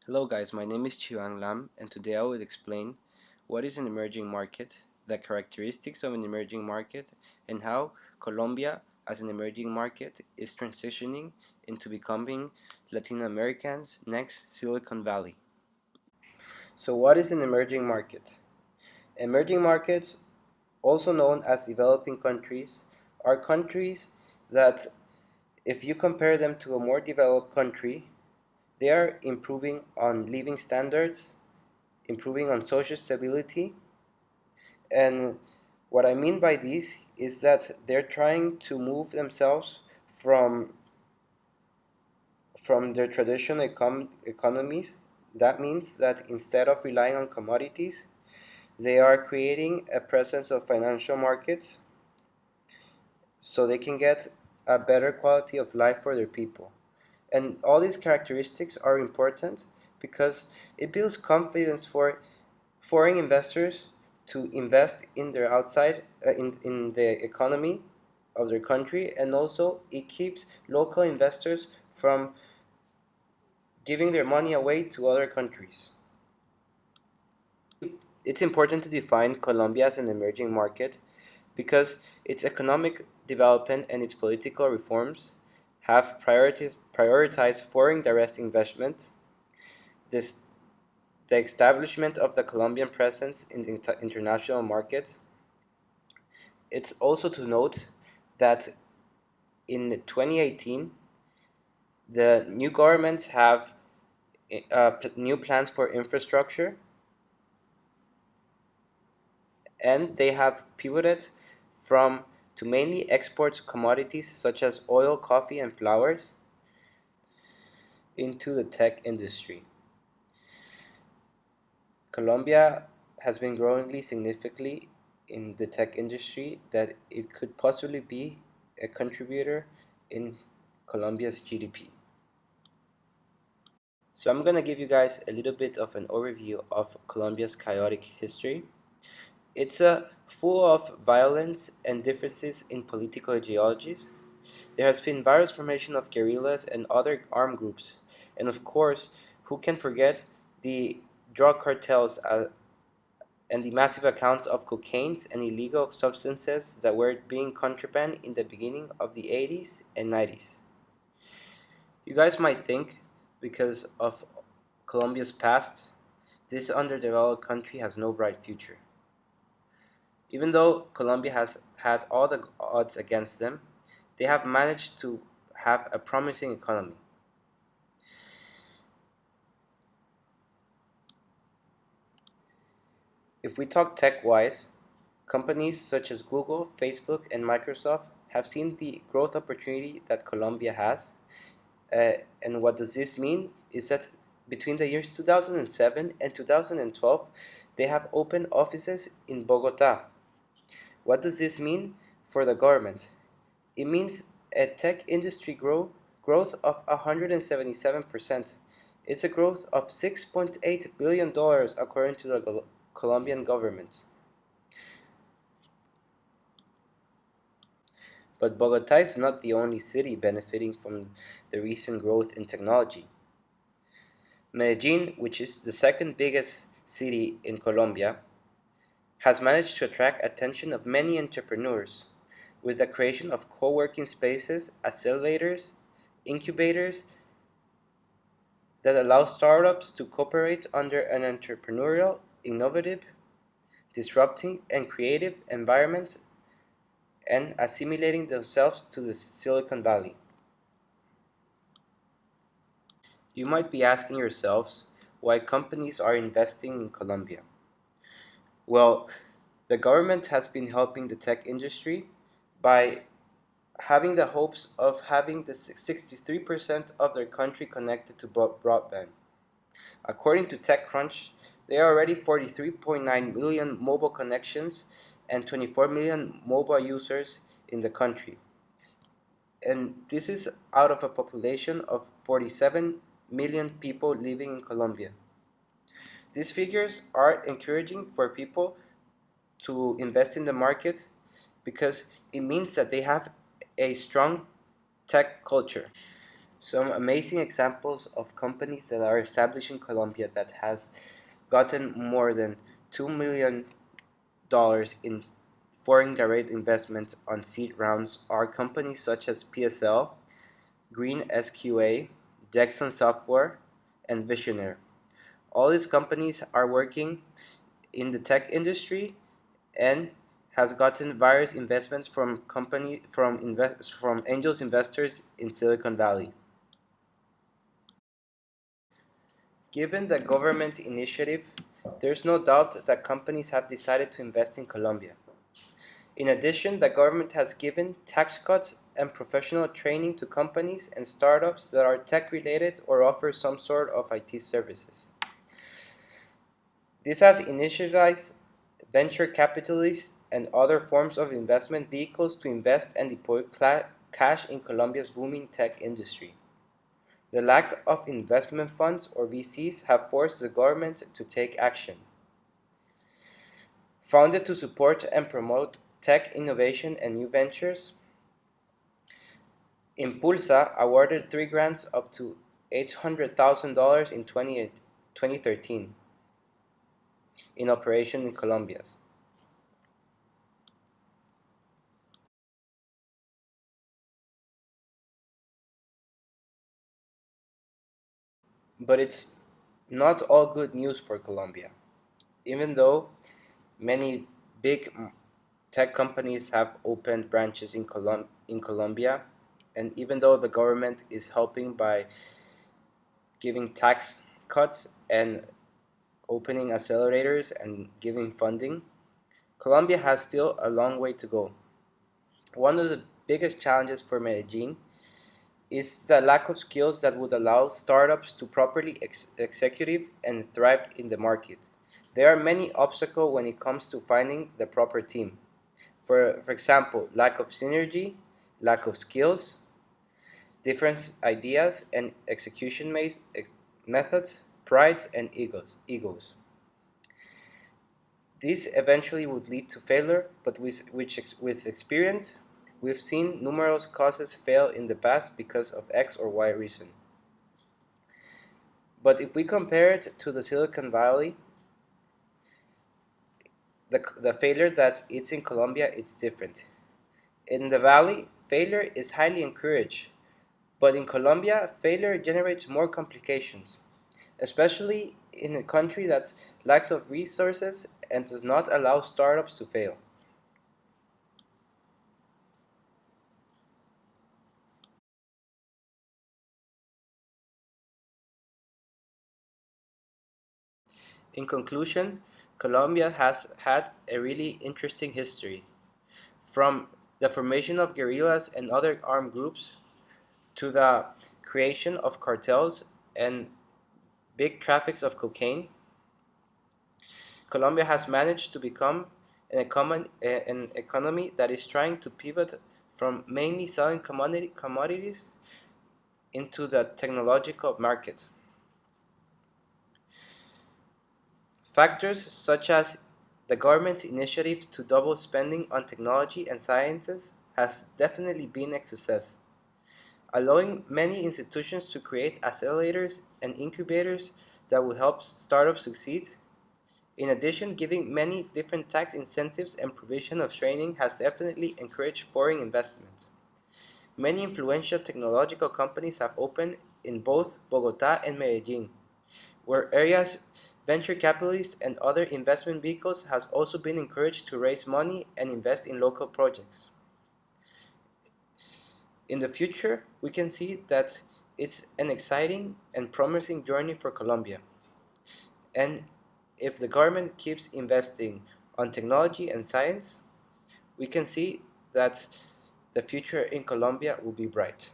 Hello guys, my name is Chiwang Lam and today I will explain what is an emerging market, the characteristics of an emerging market, and how Colombia as an emerging market is transitioning into becoming Latin America's next Silicon Valley. So what is an emerging market? Emerging markets, also known as developing countries, are countries that if you compare them to a more developed country, they are improving on living standards, improving on social stability. And what I mean by this is that they're trying to move themselves from their traditional economies. That means that instead of relying on commodities, they are creating a presence of financial markets so they can get a better quality of life for their people. And all these characteristics are important because it builds confidence for foreign investors to invest in their outside in the economy of their country, and also it keeps local investors from giving their money away to other countries. It's important to define Colombia as an emerging market because its economic development and its political reforms have prioritized foreign direct investment, this, the establishment of the Colombian presence in the international market. It's also to note that in 2018, the new governments have new plans for infrastructure, and they have pivoted from to mainly export commodities such as oil, coffee, and flowers into the tech industry. Colombia has been growing significantly in the tech industry that it could possibly be a contributor in Colombia's GDP. So I'm going to give you guys a little bit of an overview of Colombia's chaotic history. It's full of violence and differences in political ideologies. There has been various formation of guerrillas and other armed groups. And of course, who can forget the drug cartels and the massive accounts of cocaine and illegal substances that were being contraband in the beginning of the 80s and 90s. You guys might think, because of Colombia's past, this underdeveloped country has no bright future. Even though Colombia has had all the odds against them, they have managed to have a promising economy. If we talk tech-wise, companies such as Google, Facebook, and Microsoft have seen the growth opportunity that Colombia has. And what does this mean is that between the years 2007 and 2012, they have opened offices in Bogota. What does this mean for the government? It means a tech industry growth of 177%. It's a growth of $6.8 billion according to the Colombian government. But Bogota is not the only city benefiting from the recent growth in technology. Medellin, which is the second biggest city in Colombia, has managed to attract attention of many entrepreneurs with the creation of co-working spaces, accelerators, incubators that allow startups to cooperate under an entrepreneurial, innovative, disrupting, and creative environment and assimilating themselves to the Silicon Valley. You might be asking yourselves why companies are investing in Colombia. Well, the government has been helping the tech industry by having the hopes of having the 63% of their country connected to broadband. According to TechCrunch, there are already 43.9 million mobile connections and 24 million mobile users in the country. And this is out of a population of 47 million people living in Colombia. These figures are encouraging for people to invest in the market because it means that they have a strong tech culture. Some amazing examples of companies that are established in Colombia that has gotten more than $2 million in foreign direct investments on seed rounds are companies such as PSL, Green SQA, Dexon Software, and Visionaire. All these companies are working in the tech industry and has gotten various investments from angels investors in Silicon Valley. Given the government initiative, there's no doubt that companies have decided to invest in Colombia. In addition, the government has given tax cuts and professional training to companies and startups that are tech-related or offer some sort of IT services. This has initialized venture capitalists and other forms of investment vehicles to invest and deploy cash in Colombia's booming tech industry. The lack of investment funds or VCs have forced the government to take action. Founded to support and promote tech innovation and new ventures, Impulsa awarded 3 grants up to $800,000 in 2013 in operation in Colombia. But it's not all good news for Colombia. Even though many big tech companies have opened branches in Colombia, and even though the government is helping by giving tax cuts and opening accelerators and giving funding, Colombia has still a long way to go. One of the biggest challenges for Medellin is the lack of skills that would allow startups to properly execute and thrive in the market. There are many obstacles when it comes to finding the proper team. For example, lack of synergy, lack of skills, different ideas and execution methods, prides, and egos. This eventually would lead to failure, but with experience, we've seen numerous causes fail in the past because of X or Y reason. But if we compare it to the Silicon Valley, the failure that it's in Colombia, it's different. In the Valley, failure is highly encouraged, but in Colombia, failure generates more complications, especially in a country that lacks of resources and does not allow startups to fail. In conclusion, Colombia has had a really interesting history, from the formation of guerrillas and other armed groups to the creation of cartels and big traffics of cocaine. Colombia has managed to become an economy that is trying to pivot from mainly selling commodities into the technological market. Factors such as the government's initiative to double spending on technology and sciences has definitely been a success, allowing many institutions to create accelerators and incubators that will help startups succeed. In addition, giving many different tax incentives and provision of training has definitely encouraged foreign investment. Many influential technological companies have opened in both Bogota and Medellin, where areas venture capitalists and other investment vehicles has also been encouraged to raise money and invest in local projects. In the future, we can see that it's an exciting and promising journey for Colombia. And if the government keeps investing on technology and science, we can see that the future in Colombia will be bright.